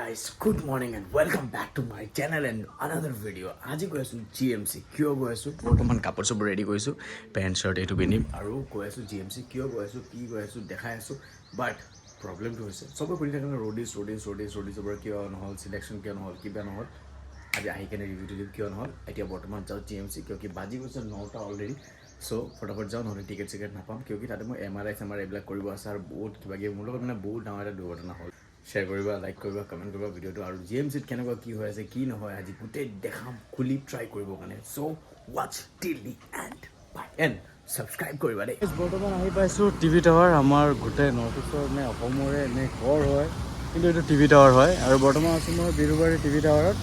guys, good morning and welcome back to my channel and another video. আজি গৈ আছো GMC কিয় গৈ আছো বৰ্তমান কাপোৰ সব ৰেডি কৰিছো পেন্ট শাৰ্ট এটো পিন্ধিম আৰু গৈ আছো GMC কিয় গৈ আছো কি গৈ আছো দেখাই আছো বাট প্ৰবলেমটো হৈছে সবে কৰি থাকে ৰডিছ সবৰ কিয় নহল সিলেকশন কিয় নহল কিবা নহল আজি আহি কেনে ৰিভিউ দিম কিয় নহল এতিয়া বৰ্তমান যাও GMC কিয় কি বাজি গৈছে 9টা অলৰেডি সো ফটাফট যাও নহলে টিকেট নাপাম কিয় কি তাতে মই MRI এইবিলাক কৰিব আছে আৰু বহুত কিবা কি মোৰ লগত মানে বহুত ডাঙৰ এটা দুৰ্ঘটনা হ'ল शेयर करिबा लाइक करिबा कमेंट करिबा भिडिओটো আৰু GMCত কেনেকুৱা কি হৈ আছে কি নহয় আজি গুটে দেখাম খুলি ট্ৰাই কৰিব কাৰণে so watch till the end bye and subscribe কৰিবা দে বৰ্তমান আহি পাইছো টিভি টাৱাৰ আমাৰ গুটে নৰ্থ ইষ্টৰ নে অসমৰে নে কৰ হয় কিন্তু এটো টিভি টাৱাৰ হয় আৰু বৰ্তমান আছো মই বিৰুবাৰী টিভি টাৱাৰত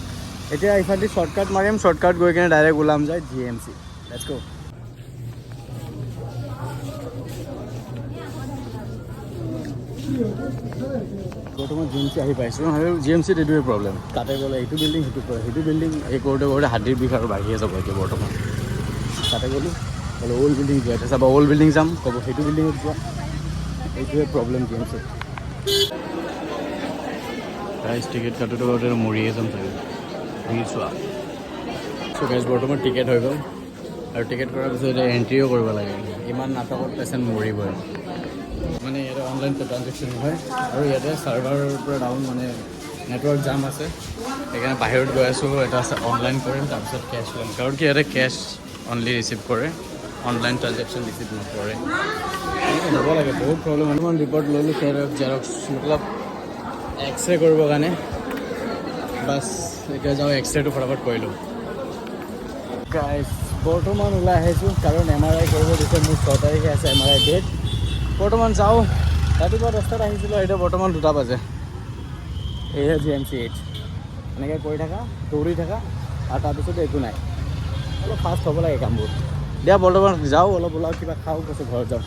এতিয়া ইফালি শৰ্টকাট মাৰিম শৰ্টকাট গৈ কেনে ডাইৰেক্ট ওলাম যায় GMC লেটস গো বৰ্তমান GMC আহি পাইছোঁ আৰু GMCত এইটোৱে প্ৰব্লেম তাতে গ'লে এইটো বিল্ডিং সেইটো বিল্ডিং এই কৰোঁতে হাতীৰ বিষ আৰু বাঢ়িয়ে যাব এতিয়া বৰ্তমান তাতে গ'লোঁ বোলে অল্ড বিল্ডিং যোৱা এতিয়া চাবা অল্ড বিল্ডিং যাম ক'ব সেইটো বিল্ডিঙত যোৱা এইটোৱে প্ৰব্লেম GMCত গাইজ টিকেট কাটোতে মৰিয়ে যাম চাগে ভিৰ চোৱা চ' গাইজ বৰ্তমান টিকেট হৈ গ'ল আৰু টিকেট কৰাৰ পিছত এতিয়া এণ্ট্ৰিও কৰিব লাগে ইমান নাটকত পেচেণ্ট মৰিবই মানে ইয়াতে অনলাইন ট্ৰানজেকশ্যন হয় আৰু ইয়াতে চাৰ্ভাৰৰ পৰা ডাউন মানে নেটৱৰ্ক জাম আছে সেইকাৰণে বাহিৰত গৈ আছোঁ এটা অনলাইন কৰিম তাৰপিছত কেছ ল'ম কাৰণ কি ইয়াতে কেছ অনলি ৰিচিভ কৰে অনলাইন ট্ৰানজেকশ্যন ৰিচিভ নকৰে হ'ব লাগে বহুত প্ৰব্লেম অলপমান ৰিপৰ্ট ল'লোঁ জেৰক্স মতলব এক্সৰে কৰিবৰ কাৰণে বাছ এতিয়া যাওঁ এক্সৰেটো ফটাফট কৰিলোঁ গাইজ বৰ্তমান ওলাই আহিছোঁ কাৰণ MRI কৰিব দিছে মোৰ 6 তাৰিখে আছে MRI ডেট বৰ্তমান যাওঁ ৰাতিপুৱা 10টাত আহিছিলোঁ এতিয়া বৰ্তমান 2টা বাজে এয়া GMC 8 এনেকৈ কৰি থাকা দৌৰি থাকা আৰু তাৰপিছত একো নাই অলপ ফাষ্ট হ'ব লাগে কামবোৰ দিয়া বৰ্তমান যাওঁ অলপ ওলাওঁ কিবা খাওঁ তাৰপিছত ঘৰত যাওঁ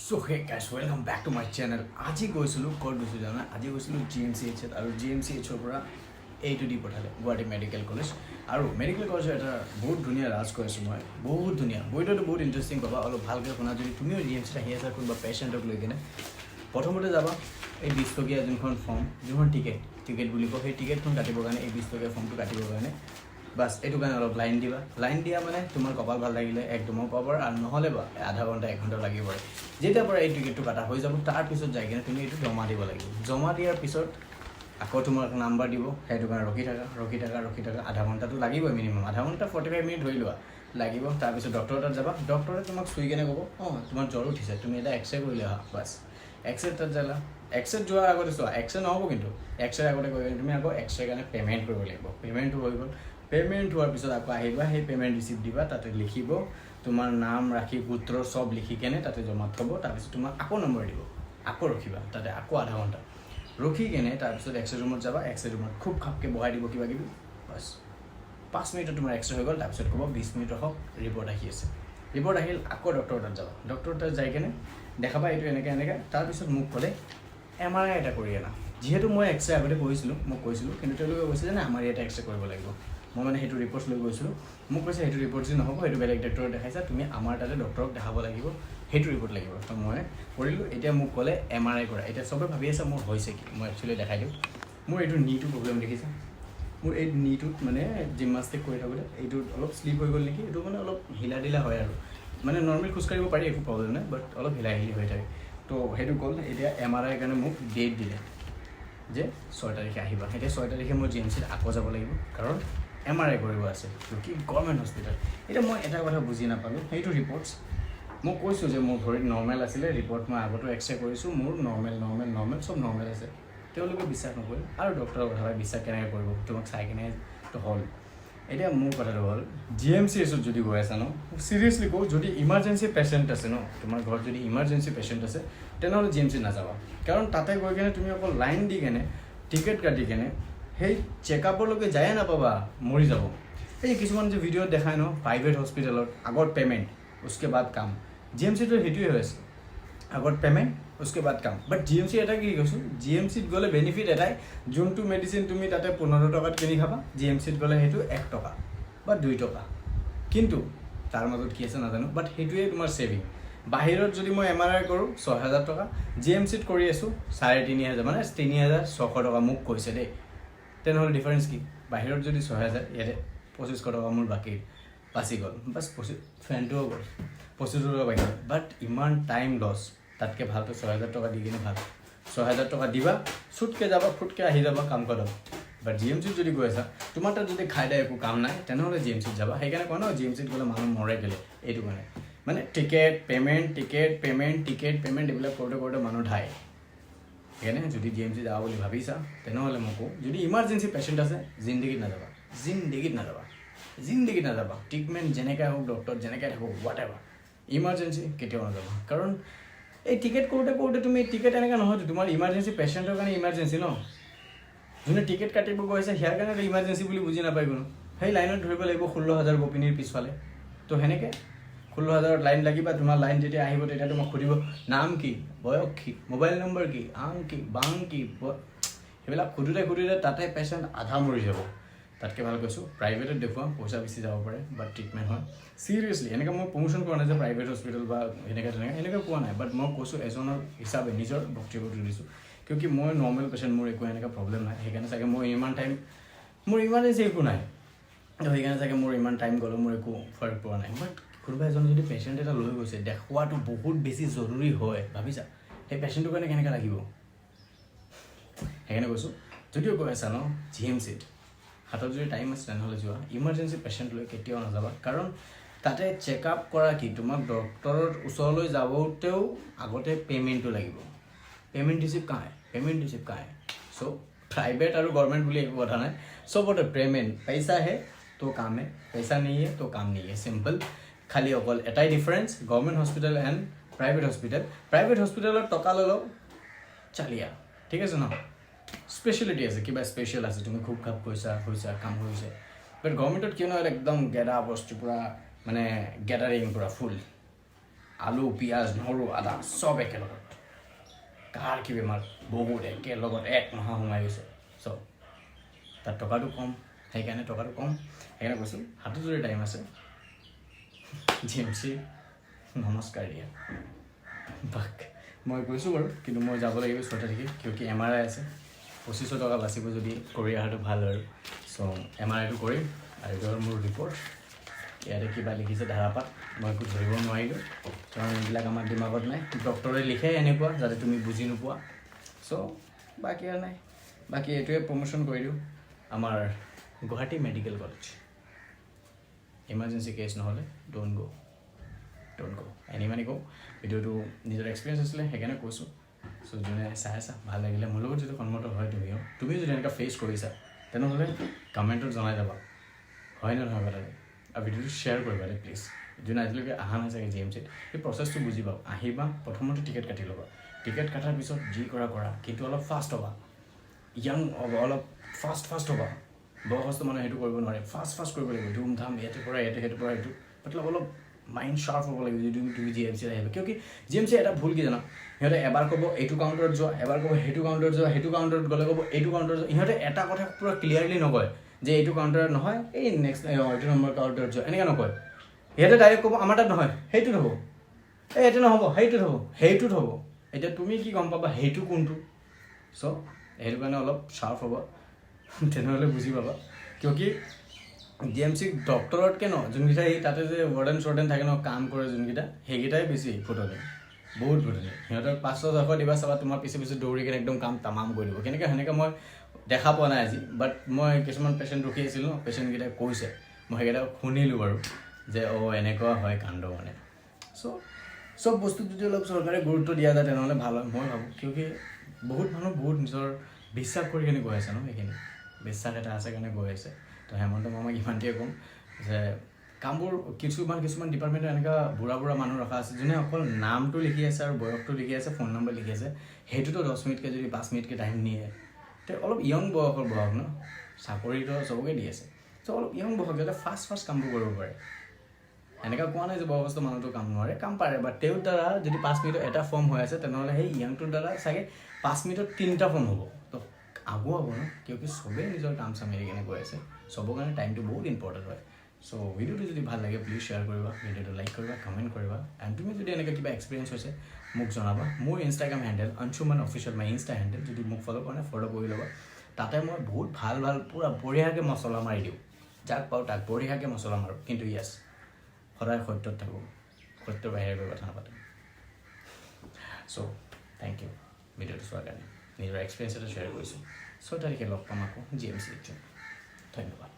so' hey guys welcome back to my channel আজি গৈছিলোঁ ক'ত গৈছোঁ জানা আজি গৈছিলোঁ GMC 8 আৰু GMC 8ৰ পৰা এইটো দি পঠালে গুৱাহাটী মেডিকেল কলেজ আৰু মেডিকেল কলেজৰ এটা বহুত ধুনীয়া ৰাজ কৈ আছোঁ মই বহুত ধুনীয়া বইটোতো বহুত ইণ্টাৰেষ্টিং পাবা অলপ ভালকৈ শুনা যদি তুমিও GMCত আহি আছা কোনোবা পেচেণ্টক লৈ কিনে প্ৰথমতে যাবা এই 20 টকীয়া যোনখন ফৰ্ম যোনখন টিকেট বুলি কয় সেই টিকেটখন কাটিবৰ কাৰণে এই 20 টকীয়া ফৰ্মটো কাটিবৰ কাৰণে বাছ এইটো কাৰণে অলপ লাইন দিবা লাইন দিয়া মানে তোমাৰ কপাল ভাল লাগিলে একদমো পাব আৰু নহ'লে বা আধা ঘণ্টা 1 ঘণ্টা লাগিব যেতিয়াৰ পৰা এই টিকেটটো কাটা হৈ যাব তাৰপিছত যাই কিনে তুমি এইটো জমা দিব লাগিব জমা দিয়াৰ পিছত আকৌ তোমাক নাম্বাৰ দিব সেইটো কাৰণে ৰখি থাকা আধা ঘণ্টাটো লাগিবই মিনিমাম আধা ঘণ্টা 45 মিনিট ধৰি লোৱা লাগিব তাৰপিছত ডক্টৰৰ তাত যাবা ডক্টৰে তোমাক চুই কেনে ক'ব তোমাৰ জ্বৰ উঠিছে তুমি এটা এক্সৰে কৰিলে আহা বাছ এক্সৰে তাত যালা এক্সৰে যোৱাৰ আগতে চোৱা এক্সৰে নহ'ব কিন্তু এক্সৰে আগতে কৰি তুমি আকৌ এক্সৰে কাৰণে পে'মেণ্ট কৰিব লাগিব পে'মেণ্টটো হৈ গ'ল পে'মেণ্ট হোৱাৰ পিছত আকৌ আহিবা সেই পে'মেণ্ট ৰিচিপ্ট দিবা তাতে লিখিব তোমাৰ নাম ৰাখি গোত্ৰ চব লিখি কেনে তাতে জমা থ'ব তাৰপিছত তোমাক আকৌ নম্বৰ দিব আকৌ ৰখিবা তাতে আকৌ আধা ঘণ্টা ৰখি কেনে তাৰপিছত এক্সৰে ৰুমত যাবা এক্সৰে ৰুমত খুব খাপকৈ বহাই দিব কিবা কিবি বাছ 5 মিনিটত তোমাৰ এক্সৰে হৈ গ'ল তাৰপিছত ক'ব 20 মিনিট ৰখক ৰিপৰ্ট আহি আছে ৰিপৰ্ট আহিল আকৌ ডক্টৰৰ তাত যাবা ডক্টৰৰ তাত যাই কেনে দেখাবা এইটো এনেকৈ তাৰপিছত মোক ক'লে MRI এটা কৰি আনা যিহেতু মই এক্সৰে আগতে কৰিছিলোঁ মোক কৈছিলোঁ কিন্তু তেওঁলোকে কৈছে যে আমাৰ ইয়াতে এক্সৰে কৰিব লাগিব মই মানে সেইটো ৰিপৰ্ট লৈ গৈছিলোঁ মোক কৈছে সেইটো ৰিপৰ্ট যদি নহ'ব সেইটো বেলেগ ডক্টৰক দেখাইছা তুমি আমাৰ তাতে ডক্টৰক দেখাব লাগিব সেইটো ৰিপৰ্ট লাগিব তো মই কৰিলোঁ এতিয়া মোক ক'লে MRI কৰা এতিয়া চবে ভাবি আছে মোৰ হৈছে কি মই একচুৱেলি দেখাই দিওঁ মোৰ এইটো নিটো প্ৰব্লেম দেখিছা মোৰ এই নিটোত মানে জিমনাষ্টিক কৰি থাকোঁতে এইটো অলপ শ্লিপ হৈ গ'ল নেকি এইটো মানে অলপ হিলা দিলা হয় আৰু মানে নৰ্মেল খোজকাঢ়িব পাৰি একো প্ৰব্লেম নাই বাট অলপ হিলা হিলি হৈ থাকে তো সেইটো গ'ল এতিয়া MRI কাৰণে মোক ডেট দিলে যে 6 তাৰিখে আহিবা এতিয়া 6 তাৰিখে মই GMCত আকৌ যাব লাগিব কাৰণ MRI কৰিব আছে কি গভৰ্ণমেণ্ট হস্পিটেল এতিয়া মই এটা কথা বুজি নাপালোঁ সেইটো ৰিপৰ্টছ মই কৈছোঁ যে মোৰ ভৰিত নৰ্মেল আছিলে ৰিপৰ্ট মই আগতো এক্সৰে কৰিছোঁ মোৰ নৰ্মেল চব নৰ্মেল আছে তেওঁলোকে বিশ্বাস নকৰে আৰু ডক্টৰৰ কথা বিশ্বাস কেনেকৈ কৰিব তোমাক চাই কেনে তো হ'ল এতিয়া মোৰ কথাটো হ'ল GMC এছত যদি গৈ আছা ন চিৰিয়াছলি কওঁ যদি ইমাৰ্জেঞ্চি পেচেণ্ট আছে ন তোমাৰ ঘৰত যদি ইমাৰ্জেঞ্চি পেচেণ্ট আছে তেনেহ'লে GMC নাযাবা কাৰণ তাতে গৈ কেনে তুমি অকল লাইন দি কেনে টিকেট কাটি কেনে সেই চেকআপলৈকে যায়ে নাপাবা মৰি যাব এই কিছুমান যে ভিডিঅ'ত দেখায় ন প্ৰাইভেট হস্পিটেলত আগত পে'মেণ্ট উসকে বাদ কাম GMCটো সেইটোৱে হৈ আছে আগত পে'মেণ্ট উসকে বাদ কাম বাট GMC এটা কি কৈছোঁ GMCত গ'লে বেনিফিট এটাই যোনটো মেডিচিন তুমি তাতে 15 টকাত কিনি খাবা GMCত গ'লে সেইটো 1 টকা বা 2 টকা কিন্তু তাৰ মাজত কি আছে নাজানো বাট সেইটোৱে তোমাৰ ছেভিং বাহিৰত যদি মই MRI কৰোঁ 6,000 টকা, GMCত কৰি আছোঁ 3,500 মানে 3,600 টকা মোক কৈছে দেই। তেনেহ'লে ডিফাৰেঞ্চ কি? বাহিৰত যদি 6,000, ইয়াতে 2,500 টকা মোৰ বাচি গ'ল, বাছ ফেনটোও গ'ল, 2,500 টকা বাঢ়ি গ'ল। বাট ইমান টাইম লছ, তাতকৈ ভালতো 6,000 টকা দি কিনে ভাল। 6,000 টকা দিবা, চুটকৈ যাবা, ফুটকৈ আহি যাবা, কাম খতম। বাট GMCত যদি গৈ আছা, তোমাৰ তাত যদি খাই দিয়ে একো কাম নাই, তেনেহ'লে GMCত যাবা। সেইকাৰণে কয় ন GMCত গ'লে মানুহ মৰে গ'লে, এইটো কাৰণে। মানে টিকেট পে'মেণ্ট এইবিলাক কৰোঁতে কৰোঁতে মানুহ ঢাই। সেইকাৰণে যদি GMC যাওঁ বুলি ভাবিছা, তেনেহ'লে মোকো, যদি ইমাৰ্জেঞ্চি পেচেণ্ট আছে, জিন্দগীত নাযাবা। ট্ৰিটমেণ্ট যেনেকৈ হওক, ডক্টৰ যেনেকৈ থাকক, হোৱাট এভাৰ, ইমাৰ্জেঞ্চি কেতিয়াও নাযাবা। কাৰণ এই টিকেট কৰোঁতে তুমি টিকেট এনেকৈ নহয়তো, তোমাৰ ইমাৰ্জেঞ্চি পেচেণ্টৰ কাৰণে ইমাৰ্জেঞ্চি ন। যোনে টিকেট কাটিব গৈছে সেয়াৰ কাৰণে ইমাৰ্জেঞ্চি বুলি বুজি নাপায় কোনো। সেই লাইনত ধৰিব লাগিব 16,000 গোপিনীৰ পিছফালে। তো সেনেকৈ 16,000 লাইন লাগিবা। তোমাৰ লাইন যেতিয়া আহিব, তেতিয়া তোমাক সুধিব নাম কি, বয়স কি, মোবাইল নম্বৰ কি, আং কি, বাং কি, সেইবিলাক সুধোতে তাতে পেচেণ্ট আধা মৰি যাব। তাতকৈ ভাল কৈছোঁ প্ৰাইভেটত দেখুৱাম, পইচা বেছি যাব পাৰে, বাট ট্ৰিটমেণ্ট হয় চিৰিয়াছলি। এনেকৈ মই প্ৰমোশ্যন কৰা নাই যে প্ৰাইভেট হস্পিটেল বা এনেকৈ কোৱা নাই, বাট মই কৈছোঁ এজনৰ হিচাপে নিজৰ বক্তব্য দিছোঁ। কিয় মই নৰ্মেল পেচেণ্ট, মোৰ একো এনেকুৱা প্ৰব্লেম নাই। সেইকাৰণে চাগে মোৰ ইমাৰ্জেঞ্চি একো নাই, সেইকাৰণে চাগে মোৰ ইমান টাইম গ'লেও মোৰ একো ফাৰ্ক পোৱা নাই। বাট কোনোবা এজন যদি পেচেণ্ট এটা লৈ গৈছে, দেখুৱাটো বহুত বেছি জৰুৰী হয়, ভাবিছা সেই পেচেণ্টটোৰ কাৰণে কেনেকৈ লাগিব। সেইকাৰণে কৈছোঁ, যদিও গৈ আছা ন GMCত, হাতত যদি টাইম আছে তেনেহ'লে যোৱা। ইমাৰ্জেঞ্চি পেচেণ্ট লৈ কেতিয়াও নাযাবা। কাৰণ তাতে চেকআপ কৰা কি, তোমাক ডক্টৰৰ ওচৰলৈ যাবতেও আগতে পে'মেণ্টটো লাগিব। পে'মেণ্ট ৰিচিপ্ট কাঁ হে? চ' প্ৰাইভেট আৰু গভৰ্ণমেণ্ট বুলি একো কথা নাই, চবতে পে'মেণ্ট, পইচা হে তো কাম হে, পইচা নেহি হে তো কাম নেহি হে, চিম্পল। খালি অকল এটাই difference, government hospital and private hospital. Private হস্পিটেলত টকা ল'লেও চালিয়া, ঠিক আছে ন, স্পেচিয়েলিটি আছে, কিবা স্পেচিয়েল আছে, তুমি খুব খাপ কৈছা কাম হৈছে। বাট গভৰ্ণমেণ্টত কিয় নহয় একদম গেদা বস্তু, পূৰা মানে গেদাৰিং, পূৰা ফুল আলু, পিঁয়াজ, নহৰু, আদা চব একেলগত। কাৰ কি বেমাৰ বহুত একেলগত এক মাহ সোমাই গৈছে চব। তাত টকাটো কম, সেইকাৰণে কৈছোঁ হাতত যদি টাইম আছে GMC নমস্কাৰ দিয়া। বাক মই কৈছোঁ বাৰু, কিন্তু মই যাব লাগিব 6 তাৰিখে, কিয় MRI আছে, 2,500 টকা বাচিব যদি কৰি অহাটো ভাল আৰু। চ' MRIটো কৰিম। আৰু এইটো হ'ল মোৰ ৰিপৰ্ট। ইয়াতে কিবা লিখিছে ধাৰাপাত, মই একো ধৰিব নোৱাৰিলোঁ, কাৰণ এইবিলাক আমাৰ দিমাগত নাই। ডক্টৰে লিখে এনেকুৱা যাতে তুমি বুজি নোপোৱা। চ' বাকী আৰু নাই, বাকী এইটোৱে প্ৰমোশ্যন কৰি দিওঁ আমাৰ Guwahati medical college. Emergency case নহ'লে ডোণ্ট গ'। এনিমানি কওঁ, ভিডিঅ'টো নিজৰ এক্সপিৰিয়েঞ্চ আছিলে সেইকাৰণে কৈছোঁ। চ' যোনে চাই আছা, ভাল লাগিলে, মোৰ লগত যদি সন্মত হয় তুমিও যদি এনেকুৱা ফেচ কৰিছা, তেনেহ'লে কমেণ্টত জনাই যাবা হয় নে নহয় কথাটো। আৰু ভিডিঅ'টো শ্বেয়াৰ কৰিবা দেই প্লিজ। যোনে আজিলৈকে অহা নাই চাগে GMCত, সেই প্ৰচেছটো বুজি পাওঁ। আহিবা, প্ৰথমতে টিকেট কাটি ল'বা। টিকেট কটাৰ পিছত যি কৰা, কিন্তু অলপ ফাষ্ট হ'বা, অলপ ফাষ্ট হ'বা। বয়সস্থ মানুহে সেইটো কৰিব নোৱাৰে, ফাষ্ট কৰিব লাগিব, ধুমধাম, ইয়াতে পৰা সেইটো মতলব অলপ মাইণ্ড শ্বাৰ্প হ'ব লাগিব যদি তুমি GMCত আহিবা। কিয় কি GMC এটা ভুল কি জানা, সিহঁতে এবাৰ ক'ব এইটো কাউণ্টাৰত যোৱা, এবাৰ ক'ব সেইটো কাউণ্টাৰত যোৱা, সেইটো কাউণ্টাৰত গ'লে ক'ব এইটো কাউণ্টাৰত যোৱা। ইহঁতে এটা কথা পূৰা ক্লিয়াৰলি নকয় যে এইটো কাউণ্টাৰত নহয়, এই নেক্সট এইটো নম্বৰ কাউণ্টাৰত যোৱা, এনেকৈ নকয়। সিহঁতে ডাইৰেক্ট ক'ব আমাৰ তাত নহয়, সেইটোত হ'ব, এইটো নহ'ব, সেইটোত হ'ব। এতিয়া তুমি কি গম পাবা সেইটো কোনটো? চ' সেইটো কাৰণে অলপ শ্বাৰ্প হ'ব, তেনেহ'লে বুজি পাবা। কিয় কি GMC ডক্টৰতকৈ ন, যোনকেইটা এই তাতে যে ৱাৰ্ডেন থাকে ন, কাম কৰে যোনকেইটা, সেইকেইটাই বেছি ফুটনি, বহুত ফুটনি। সিহঁতক 500-600 দিবা, চাবা তোমাৰ পিছে দৌৰি কিনে একদম কাম তামাম কৰি দিব। সেনেকৈ মই দেখা পোৱা নাই আজি, বাট মই কিছুমান পেচেণ্ট ৰখি আছিলোঁ ন, পেচেণ্টকেইটাই কৈছে, মই সেইকেইটা শুনিলোঁ বাৰু যে এনেকুৱা হয় কাণ্ড মানে। চ' চব বস্তুত যদি অলপ চৰকাৰে গুৰুত্ব দিয়া যায় তেনেহ'লে ভাল হয়, মই ভাবোঁ। কিয় কি বহুত মানুহ বহুত নিজৰ বিশ্বাস কৰি কিনে গৈ আছে ন, সেইখিনি বিশ্বাস এটা আছে কাৰণে গৈ আছে। তো হেমন্ত মামাক ইমানটোৱে ক'ম যে কামবোৰ কিছুমান ডিপাৰ্টমেণ্টত এনেকুৱা বুঢ়া মানুহ ৰখা আছে, যোনে অকল নামটো লিখি আছে আৰু বয়সটো লিখি আছে, ফোন নম্বৰ লিখি আছে। সেইটোতো 10 মিনিটকৈ যদি 5 মিনিটকৈ টাইম নিয়ে, তে অলপ য়ং বয়স ন, চাকৰিটো চবকে দি আছে। চ' অলপ য়ং বয়স যাতে ফাষ্ট কামবোৰ কৰিব পাৰে। এনেকুৱা কোৱা নাই যে বয়সস্থ মানুহটো কাম নোৱাৰে, কাম পাৰে, বাট তেওঁৰ দ্বাৰা যদি 5 মিনিটত এটা ফৰ্ম হৈ আছে, তেনেহ'লে সেই য়ংটোৰ দ্বাৰা চাগে 5 মিনিটত 3টা ফৰ্ম হ'ব। তো আগুৱাব ন, কিয় কি চবেই নিজৰ কাম চাম এৰি কিনে গৈ আছে, চবৰ কাৰণে টাইমটো বহুত ইম্পৰ্টেণ্ট হয়। চ' ভিডিঅ'টো যদি ভাল লাগে প্লিজ শ্বেয়াৰ কৰিবা, ভিডিঅ'টো লাইক কৰিবা, কমেণ্ট কৰিবা, এণ্ড তুমি যদি এনেকৈ কিবা এক্সপিৰিয়েঞ্চ হৈছে মোক জনাবা। মোৰ ইনষ্টাগ্ৰাম হেণ্ডেল অঞ্চুমান অফিচিয়েল, মাই ইনষ্টা হেণ্ডেল, যদি মোক ফ'ল' কৰা নাই ফ'ল' কৰি ল'বা। তাতে মই বহুত ভাল পূৰা বঢ়িয়াকৈ মছলা মাৰি দিওঁ, যাক পাওঁ তাক বঢ়িয়াকৈ মছলা মাৰোঁ। কিন্তু য়েছ, সদায় সত্যত থাকোঁ, সত্যৰ বাহিৰে গৈ কথা নাপাতোঁ। চ' থেংক ইউ ভিডিঅ'টো চোৱাৰ কাৰণে, নিজৰ এক্সপিৰিয়েঞ্চ এটা শ্বেয়াৰ কৰিছোঁ। 6 তাৰিখে লগ পাম আকৌ GMC। ধন্যবাদ।